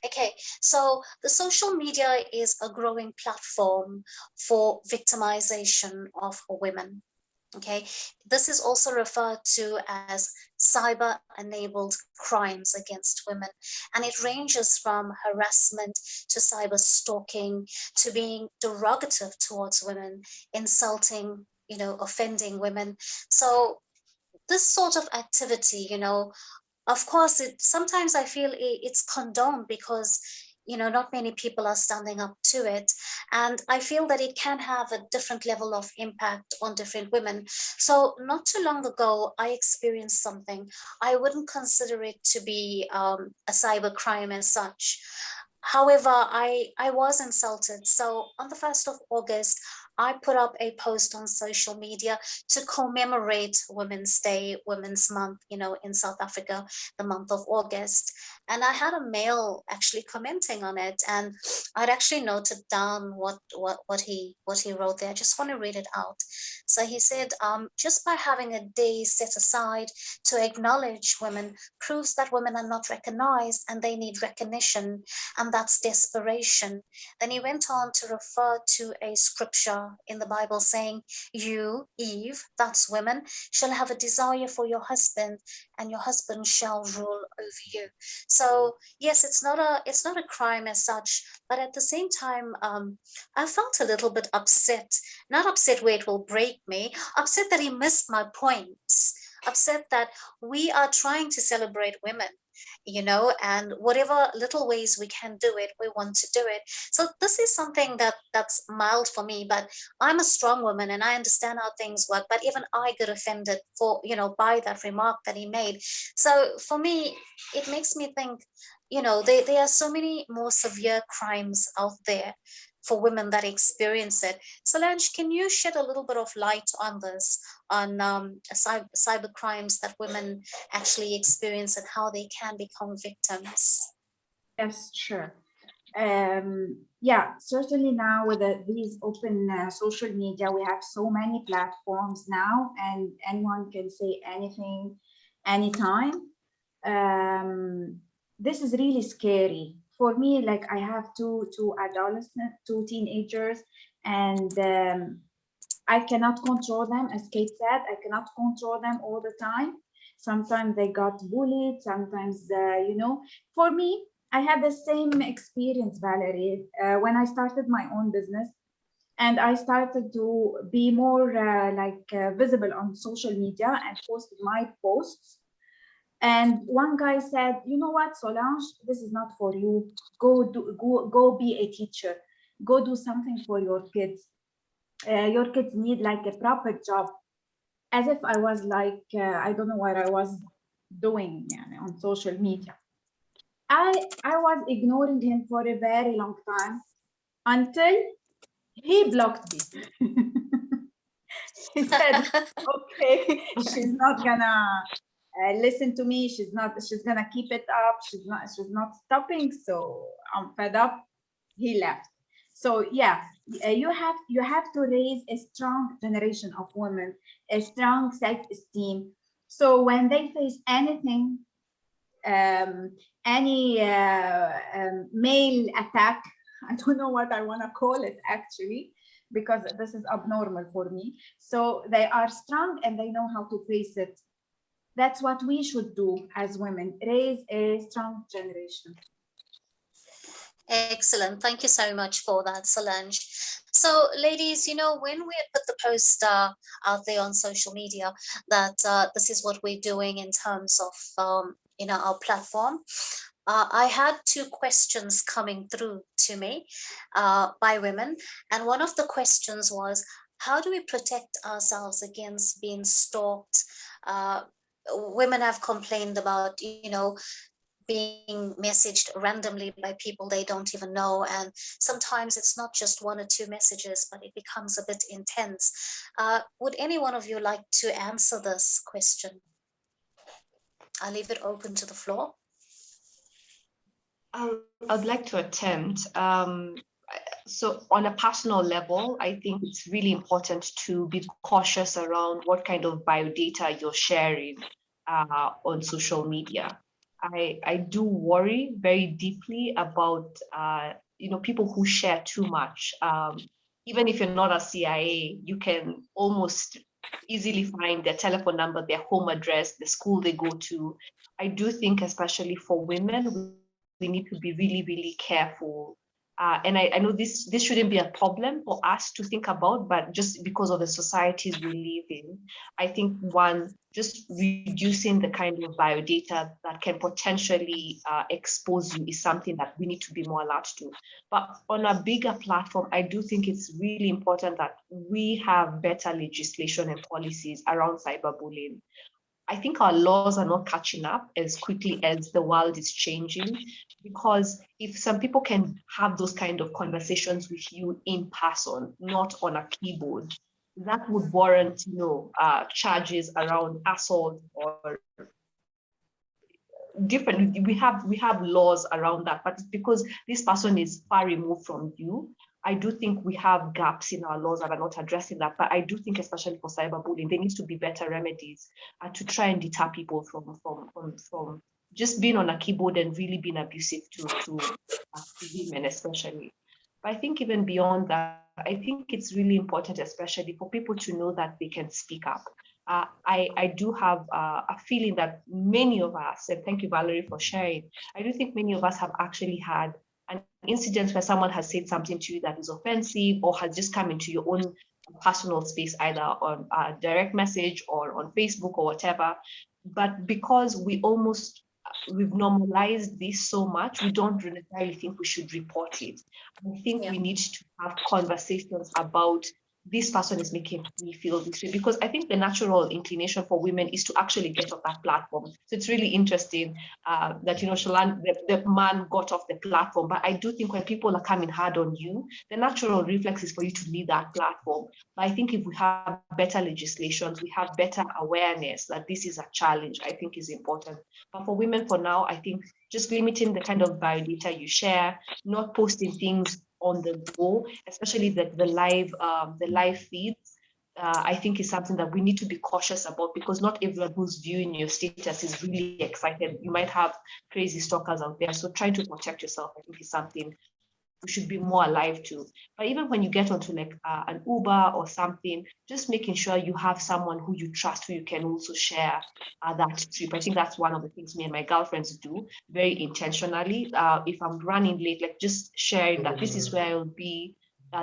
Okay, so the social media is a growing platform for victimization of women. Okay, this is also referred to as cyber enabled crimes against women, and it ranges from harassment to cyber stalking to being derogative towards women, insulting, offending women. So this sort of activity, of course, sometimes I feel it's condoned because not many people are standing up to it, and I feel that it can have a different level of impact on different women. So not too long ago, I experienced something. I wouldn't consider it to be a cyber crime as such. However, I was insulted. So on the 1st of August, I put up a post on social media to commemorate Women's Day, Women's Month, in South Africa, the month of August. And I had a male actually commenting on it, and I'd actually noted down what he wrote there. I just want to read it out. So he said, just by having a day set aside to acknowledge women proves that women are not recognized and they need recognition, and that's desperation. Then he went on to refer to a scripture in the Bible saying, you, Eve, that's women, shall have a desire for your husband, and your husband shall rule over you. So yes, it's not a crime as such, but at the same time, I felt a little bit upset. Not upset where it will break me, upset that he missed my points, upset that we are trying to celebrate women, and whatever little ways we can do it, we want to do it. So this is something that's mild for me, but I'm a strong woman and I understand how things work. But even I get offended by that remark that he made. So for me, it makes me think, there are so many more severe crimes out there for women that experience it. Solange, can you shed a little bit of light on this, on cyber crimes that women actually experience and how they can become victims? Yes, sure. Yeah, certainly now with these open social media, we have so many platforms now, and anyone can say anything, anytime. This is really scary for me. Like, I have two adolescents, two teenagers, and I cannot control them. As Kate said, I cannot control them all the time. Sometimes they got bullied. Sometimes, for me, I had the same experience, Valerie, when I started my own business, and I started to be more visible on social media and post my posts. And one guy said, "You know what, Solange, this is not for you. Go be a teacher. Go do something for your kids. Your kids need like a proper job." As if I was like, I don't know what I was doing on social media. I was ignoring him for a very long time until he blocked me. He said, "Okay, she's not gonna listen to me. She's gonna keep it up. She's not stopping. So I'm fed up." He left. So yeah, you have to raise a strong generation of women, a strong self-esteem. So when they face anything, any male attack, I don't know what I want to call it actually, because this is abnormal for me. So they are strong and they know how to face it. That's what we should do as women, raise a strong generation. Excellent. Thank you so much for that, Solange. So, ladies, when we had put the post out there on social media that this is what we're doing in terms of, our platform, I had two questions coming through to me by women. And one of the questions was, how do we protect ourselves against being stalked? Women have complained about, being messaged randomly by people they don't even know, and sometimes it's not just one or two messages, but it becomes a bit intense. Would any one of you like to answer this question? I'll leave it open to the floor. I'd like to attempt. So on a personal level, I think it's really important to be cautious around what kind of biodata you're sharing on social media. I do worry very deeply about people who share too much. Even if you're not a CIA, you can almost easily find their telephone number, their home address, the school they go to. I do think, especially for women, we need to be really, really careful. And I know this shouldn't be a problem for us to think about, but just because of the societies we live in, I think just reducing the kind of biodata that can potentially expose you is something that we need to be more alert to. But on a bigger platform, I do think it's really important that we have better legislation and policies around cyberbullying. I think our laws are not catching up as quickly as the world is changing, because if some people can have those kind of conversations with you in person, not on a keyboard, that would warrant, charges around assault or different. We have laws around that, but because this person is far removed from you, I do think we have gaps in our laws that are not addressing that. But I do think, especially for cyberbullying, there needs to be better remedies to try and deter people from just being on a keyboard and really being abusive to women, especially. But I think even beyond that, I think it's really important, especially for people to know that they can speak up. I do have a feeling that many of us, and thank you, Valerie, for sharing, I do think many of us have actually had an incident where someone has said something to you that is offensive or has just come into your own personal space, either on a direct message or on Facebook or whatever. But because we've normalized this so much, we don't necessarily think we should report it. I think we need to have conversations about this person is making me feel this way, because I think the natural inclination for women is to actually get off that platform. So it's really interesting that, Solange, the man got off the platform. But I do think when people are coming hard on you, the natural reflex is for you to leave that platform. But I think if we have better legislations, we have better awareness that this is a challenge, I think is important. But for women, for now, I think just limiting the kind of biodata you share, not posting things on the go, especially the live feeds, I think is something that we need to be cautious about, because not everyone who's viewing your status is really excited. You might have crazy stalkers out there. So trying to protect yourself, I think, is something we should be more alive to. But even when you get onto like an Uber or something, just making sure you have someone who you trust, who you can also share that trip. I think that's one of the things me and my girlfriends do very intentionally. If I'm running late, like just sharing that this is where I'll be,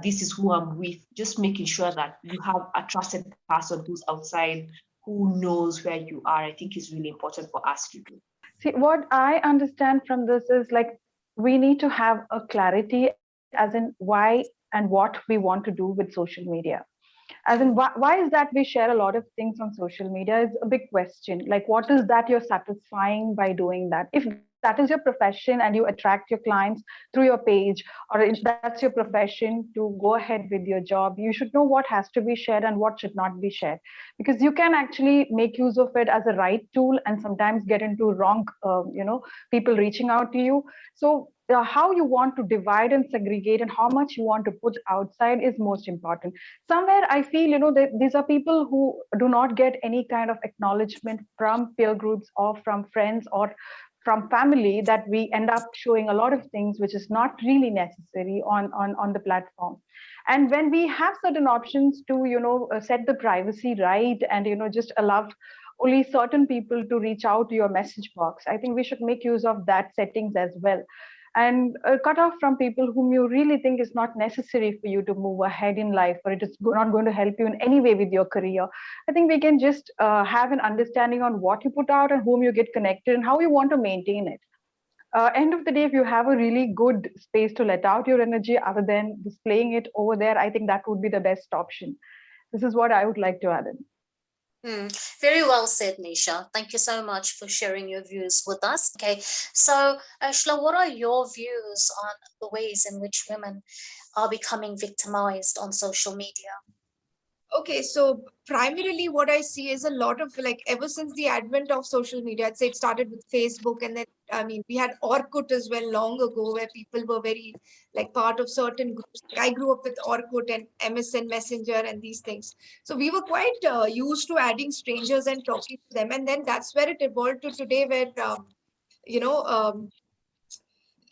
this is who I'm with, just making sure that you have a trusted person who's outside, who knows where you are, I think is really important for us to do. See, what I understand from this is like we need to have a clarity as in why and what we want to do with social media. As in, why is that we share a lot of things on social media is a big question. Like, what is that you're satisfying by doing that? If that is your profession and you attract your clients through your page, or if that's your profession to go ahead with your job, you should know what has to be shared and what should not be shared, because you can actually make use of it as a right tool and sometimes get into wrong, people reaching out to you. So how you want to divide and segregate and how much you want to put outside is most important. Somewhere I feel, that these are people who do not get any kind of acknowledgement from peer groups or from friends or from family, that we end up showing a lot of things which is not really necessary on the platform. And when we have certain options to set the privacy right and just allow only certain people to reach out to your message box, I think we should make use of that settings as well, and cut off from people whom you really think is not necessary for you to move ahead in life, or it is not going to help you in any way with your career. I think we can just have an understanding on what you put out and whom you get connected and how you want to maintain it. End of the day, if you have a really good space to let out your energy other than displaying it over there, I think that would be the best option. This is what I would like to add in. Very well said, Nisha. Thank you so much for sharing your views with us. Okay, so Ursula, what are your views on the ways in which women are becoming victimized on social media? Okay, so primarily what I see is a lot of, like, ever since the advent of social media, I'd say it started with Facebook, and then, we had Orkut as well long ago, where people were very, like, part of certain groups. I grew up with Orkut and MSN Messenger and these things. So we were quite used to adding strangers and talking to them. And then that's where it evolved to today, where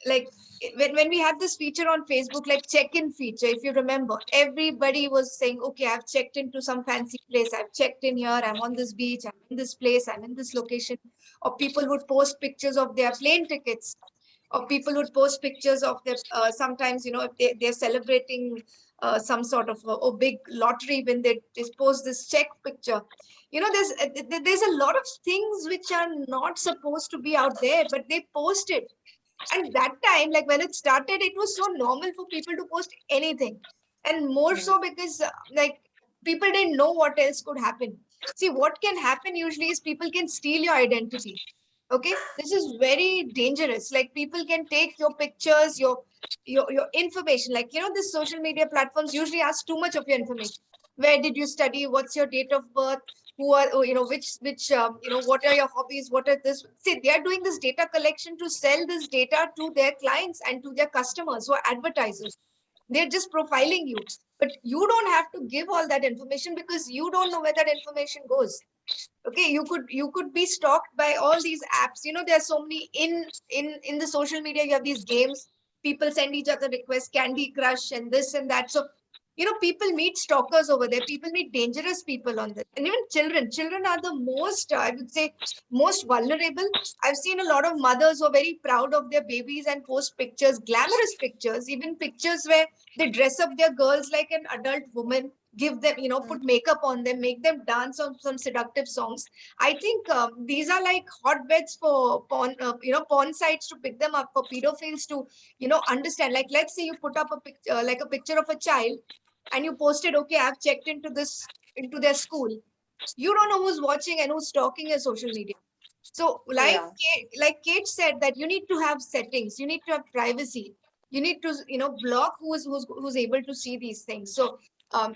like when we had this feature on Facebook, like check-in feature, if you remember, everybody was saying, okay, I've checked into some fancy place, I've checked in here, I'm on this beach, I'm in this place, I'm in this location. Or people would post pictures of their plane tickets, or people would post pictures of their sometimes, if they're celebrating some sort of a big lottery, when they post this check picture. There's a lot of things which are not supposed to be out there, but they post it. And that time, like when it started, it was so normal for people to post anything. And more so because like people didn't know what else could happen. See, what can happen usually is people can steal your identity. Okay, this is very dangerous. Like people can take your pictures, your information. Like, the social media platforms usually ask too much of your information. Where did you study? What's your date of birth? Who are, which what are your hobbies? What are this? See, they are doing this data collection to sell this data to their clients and to their customers who are advertisers. They're just profiling you, but you don't have to give all that information because you don't know where that information goes. Okay, you could be stalked by all these apps. There are so many in the social media. You have these games, people send each other requests, Candy Crush and this and that. So people meet stalkers over there, people meet dangerous people on this. And even children are the most, I would say, most vulnerable. I've seen a lot of mothers who are very proud of their babies and post pictures, glamorous pictures, even pictures where they dress up their girls like an adult woman, give them, put makeup on them, make them dance on some seductive songs. I think these are like hotbeds for porn, porn sites to pick them up, for pedophiles to, understand. Like, let's say you put up a picture, like a picture of a child, and you posted, okay, I've checked into their school. You don't know who's watching and who's stalking your social media. So like Kate said, that you need to have settings, you need to have privacy, you need to block who's able to see these things. So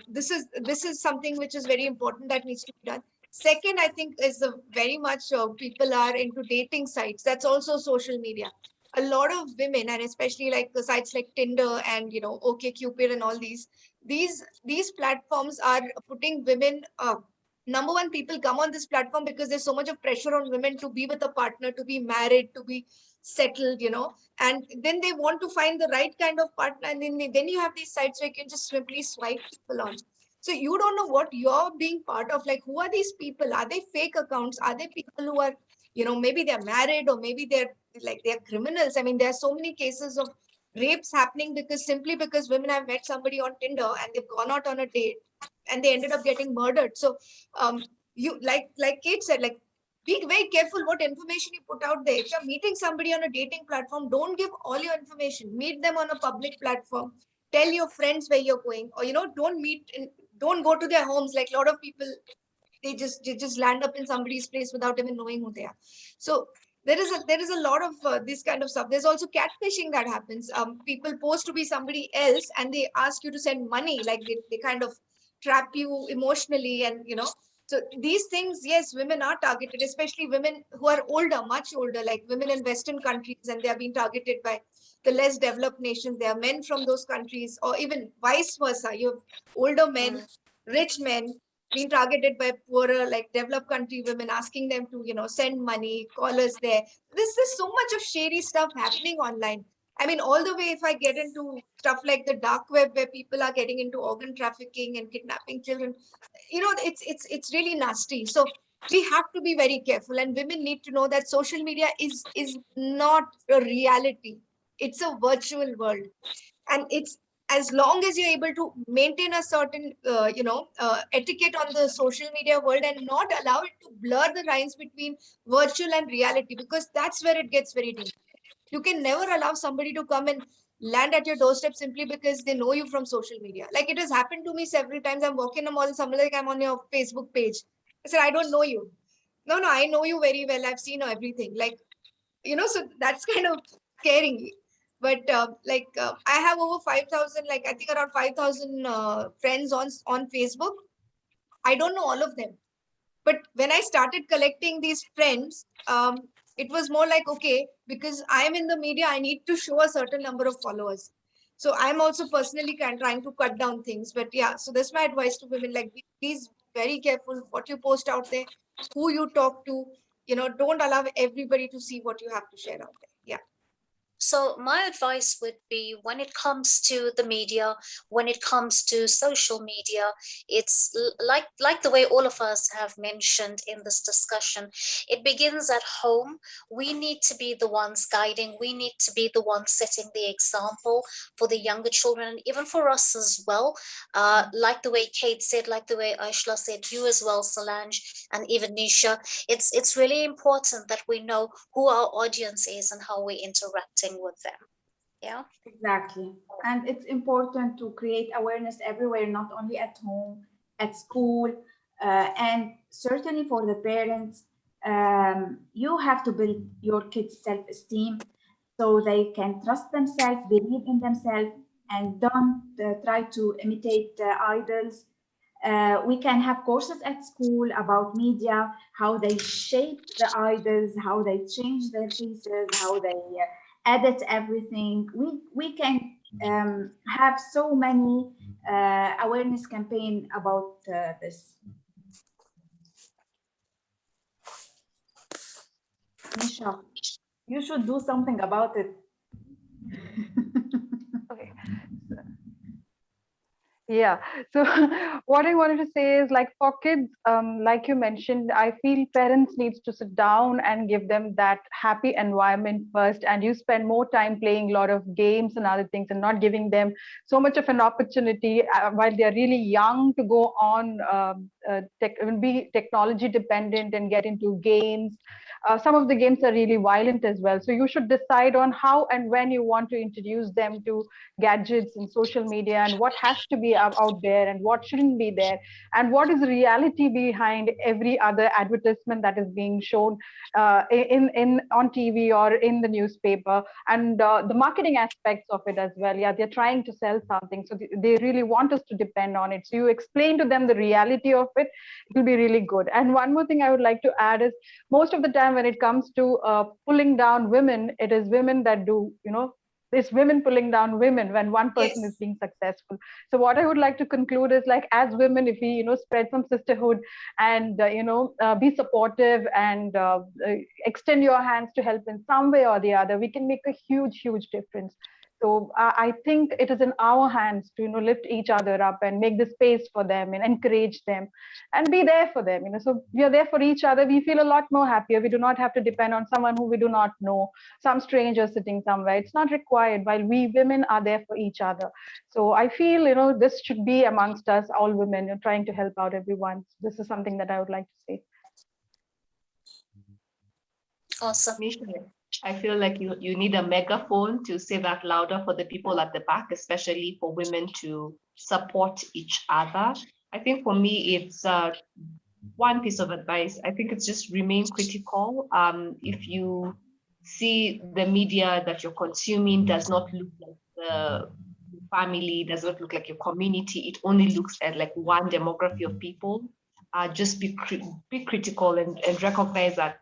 this is something which is very important that needs to be done. Second, I think, is very much people are into dating sites. That's also social media. A lot of women, and especially like the sites like Tinder and OkCupid and all these platforms are putting women. Number one, people come on this platform because there's so much of pressure on women to be with a partner, to be married, to be settled, and then they want to find the right kind of partner. And then you have these sites where you can just simply swipe people on. So you don't know what you're being part of. Like, who are these people? Are they fake accounts? Are they people who are, maybe they're married, or maybe they're criminals? I mean, there are so many cases of rapes happening simply because women have met somebody on Tinder and they've gone out on a date and they ended up getting murdered. So you like Kate said, like, be very careful what information you put out there. If you're meeting somebody on a dating platform, don't give all your information. Meet them on a public platform. Tell your friends where you're going, or don't go to their homes. Like, a lot of people, they just land up in somebody's place without even knowing who they are. So there is a lot of this kind of stuff. There's also catfishing that happens. People pose to be somebody else and they ask you to send money. Like, they kind of trap you emotionally, and so these things, yes, women are targeted, especially women who are older, much older, like women in Western countries, and they are being targeted by the less developed nations. There are men from those countries, or even vice versa. You have older men, rich men being targeted by poorer, like developed country women, asking them to, send money, call us there. There's so much of shady stuff happening online. I mean, all the way, if I get into stuff like the dark web, where people are getting into organ trafficking and kidnapping children, it's really nasty. So we have to be very careful, and women need to know that social media is not a reality. It's a virtual world, and it's, as long as you're able to maintain a certain etiquette on the social media world, and not allow it to blur the lines between virtual and reality, because that's where it gets very dangerous. You can never allow somebody to come and land at your doorstep simply because they know you from social media. Like, it has happened to me several times. I'm walking in a mall and somebody like, I'm on your Facebook page. I said, I don't know you. No, I know you very well. I've seen everything. Like, so that's kind of scary. But I have over 5,000, like I think around 5,000 friends on Facebook. I don't know all of them. But when I started collecting these friends, it was more like, okay, because I'm in the media, I need to show a certain number of followers. So I'm also personally trying to cut down things. But yeah, so that's my advice to women. Like, please be very careful what you post out there, who you talk to. don't allow everybody to see what you have to share out there. Yeah. So my advice would be, when it comes to the media, when it comes to social media, it's like the way all of us have mentioned in this discussion, it begins at home. We need to be the ones guiding. We need to be the ones setting the example for the younger children, and even for us as well. Like the way Kate said, like the way Ursula said, you as well, Solange, and even Nisha. It's really important that we know who our audience is and how we're interacting with them. Yeah, Exactly. And it's important to create awareness everywhere, not only at home, at school, and certainly for the parents. You have to build your kids' self-esteem so they can trust themselves, believe in themselves, and don't try to imitate idols. We can have courses at school about media, how they shape the idols, how they change their faces, how they edit everything. We can have so many awareness campaign about this. Nisha, you should do something about it. Okay. Yeah. So what I wanted to say is, like, for kids, like you mentioned, I feel parents needs to sit down and give them that happy environment first. And you spend more time playing a lot of games and other things, and not giving them so much of an opportunity while they're really young to go on be technology dependent and get into games. Some of the games are really violent as well. So you should decide on how and when you want to introduce them to gadgets and social media, and what has to be out there and what shouldn't be there, and what is the reality behind every other advertisement that is being shown in on TV or in the newspaper, and the marketing aspects of it as well. Yeah, they're trying to sell something, so they really want us to depend on it. So you explain to them the reality of it, it will be really good. And one more thing I would like to add is, most of the time when it comes to pulling down women, it is women that do, it's women pulling down women when one person is Yes. being successful. So what I would like to conclude is, like, as women, if we spread some sisterhood and be supportive and extend your hands to help in some way or the other, we can make a huge difference. So I think it is in our hands to lift each other up and make the space for them and encourage them and be there for them. So we are there for each other. We feel a lot more happier. We do not have to depend on someone who we do not know, some stranger sitting somewhere. It's not required, while we women are there for each other. So I feel this should be amongst us, all women, trying to help out everyone. This is something that I would like to say. awesome. Nisha, I feel like you need a megaphone to say that louder for the people at the back, especially for women to support each other. I think for me, it's one piece of advice. I think it's just remain critical. If you see the media that you're consuming does not look like the family, does not look like your community, it only looks at like one demography of people, just be critical and recognize that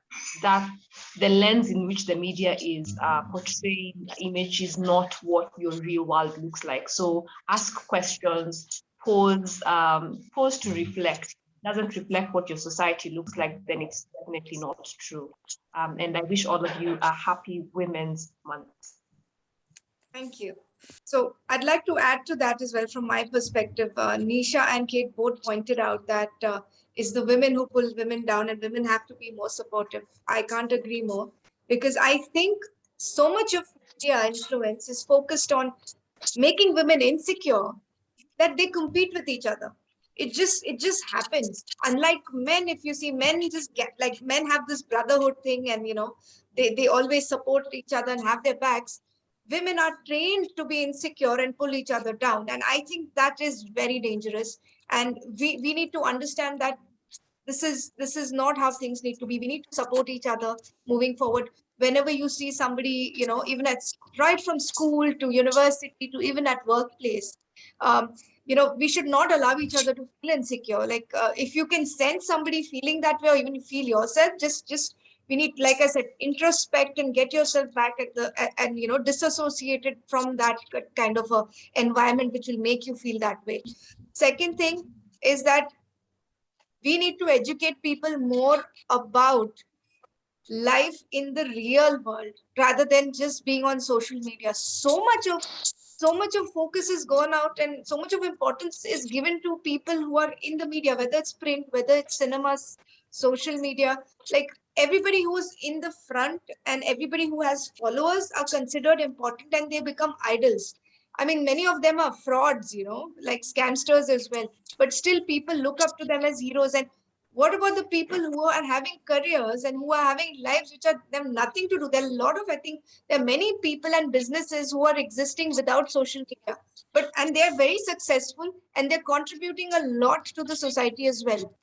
the lens in which the media is portraying image is not what your real world looks like. So ask questions, pause to reflect. Doesn't reflect what your society looks like, then it's definitely not true. And I wish all of you a happy Women's Month. Thank you. So I'd like to add to that as well from my perspective. Nisha and Kate both pointed out that it's the women who pull women down, and women have to be more supportive. I can't agree more, because I think so much of media influence is focused on making women insecure that they compete with each other. It just happens. Unlike men, if you see, men just get, like, men have this brotherhood thing, and they always support each other and have their backs. Women are trained to be insecure and pull each other down, and I think that is very dangerous. And we need to understand that this is not how things need to be. We need to support each other moving forward. Whenever you see somebody, even at right from school to university to even at workplace, we should not allow each other to feel insecure. Like, if you can sense somebody feeling that way, or even you feel yourself, just we need, like I said, introspect and get yourself back at the and disassociated from that kind of a environment which will make you feel that way. Second thing is that we need to educate people more about life in the real world rather than just being on social media. So much of focus is gone out, and so much of importance is given to people who are in the media, whether it's print, whether it's cinemas, social media. Like, everybody who's in the front and everybody who has followers are considered important, and they become idols. I mean, many of them are frauds, like scamsters as well, but still people look up to them as heroes. And what about the people who are having careers and who are having lives which are them nothing to do? There are a lot of, I think, there are many people and businesses who are existing without social media, and they're very successful, and they're contributing a lot to the society as well.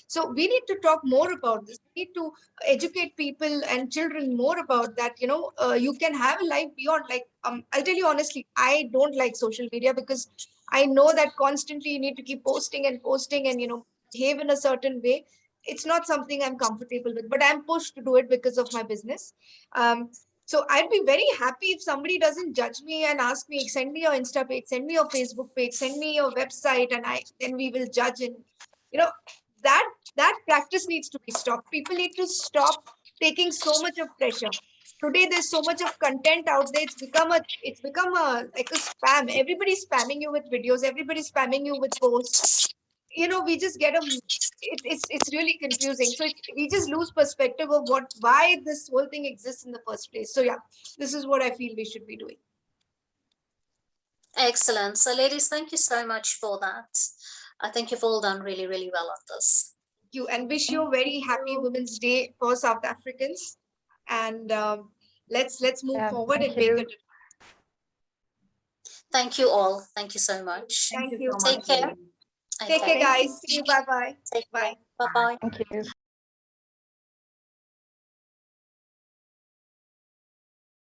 So we need to talk more about this. We need to educate people and children more about that. You can have a life beyond, like, I'll tell you honestly, I don't like social media because I know that constantly you need to keep posting and posting and behave in a certain way. It's not something I'm comfortable with, but I'm pushed to do it because of my business. So I'd be very happy if somebody doesn't judge me and ask me, send me your Insta page, send me your Facebook page, send me your website, and then we will judge. And you know that practice needs to be stopped. People need to stop taking so much of pressure. Today there's so much of content out there. It's become a like a spam. Everybody's spamming you with videos, everybody's spamming you with posts. We just get it's really confusing. So we just lose perspective of why this whole thing exists in the first place. So yeah, this is what I feel we should be doing. Excellent. So ladies, thank you so much for that. I think you've all done really, really well on this. Thank you, and wish you a very happy Women's Day for South Africans. And let's move forward and make it. Thank you all. Thank you so much. Thank you. so Take much. care. Take care, Okay. guys. See you. Bye-bye. Take Bye. care. Bye-bye. Thank you.